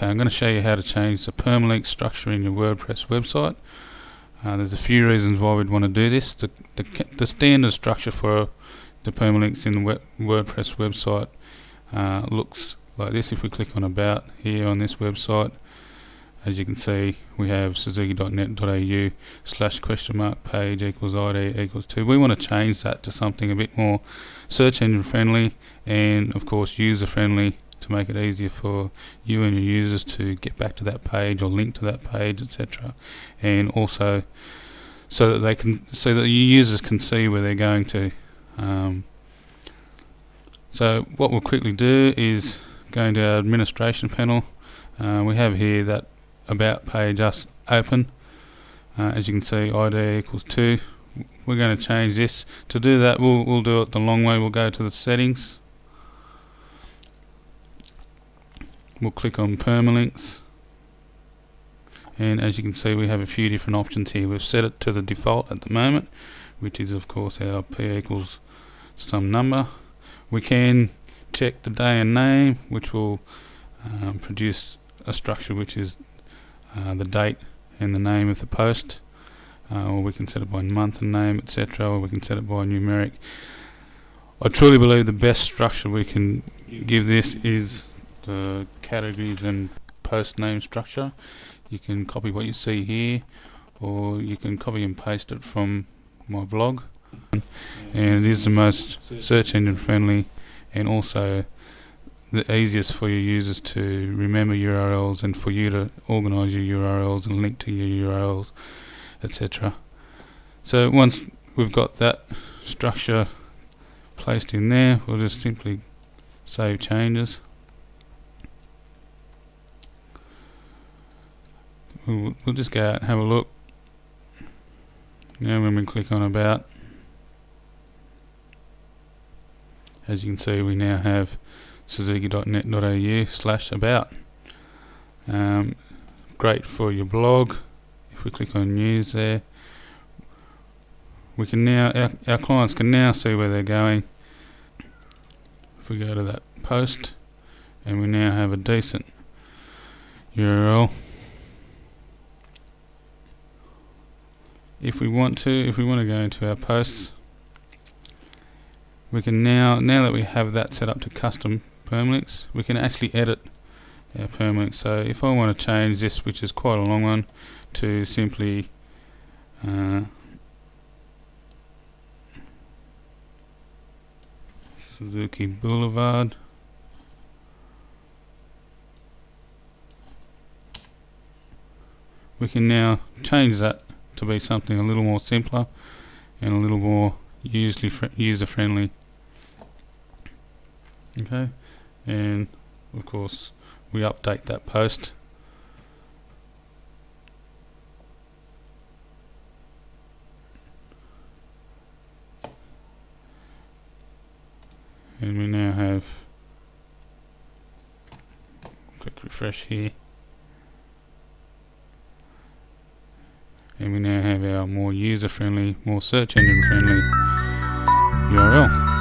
Okay, I'm going to show you how to change the permalink structure in your WordPress website. There's a few reasons why we'd want to do this. The standard structure for the permalinks in the WordPress website looks like this. If we click on About here on this website, as you can see, we have suzuki.net.au/page equals ID equals 2. We want to change that to something a bit more search engine friendly and of course user friendly, to make it easier for you and your users to get back to that page or link to that page, etc. And also so that your users can see where they're going to. So what we'll quickly do is go into our administration panel. We have here that About page open. As you can see, ID equals 2. We're going to change this. To do that, we'll do it the long way. We'll go to the settings. We'll click on Permalinks, and as you can see, we have a few different options here. We've set it to the default at the moment, which is of course our p equals some number. We can check the day and name, which will produce a structure which is the date and the name of the post, or we can set it by month and name, etc., or we can set it by numeric. I truly believe the best structure we can give this is the categories and post name structure. You can copy what you see here, or you can copy and paste it from my blog, and it is the most search engine friendly and also the easiest for your users to remember URLs and for you to organize your URLs and link to your URLs, etc. So once we've got that structure placed in there, we'll just simply save changes. We'll just go out and have a look. Now when we click on About, as you can see, we now have suzuki.net.au/about. Great for your blog. If we click on News there, we can now, our clients can now see where they're going. If we go to that post, and we now have a decent URL. If we want to go into our posts, we can now that we have that set up to custom permalinks, we can actually edit our permalinks. So if I want to change this, which is quite a long one, to simply Suzuki Boulevard, we can now change that to be something a little more simpler and a little more user friendly. Okay, and of course we update that post. And we now have, click refresh here, and we now have our more user friendly, more search engine friendly URL.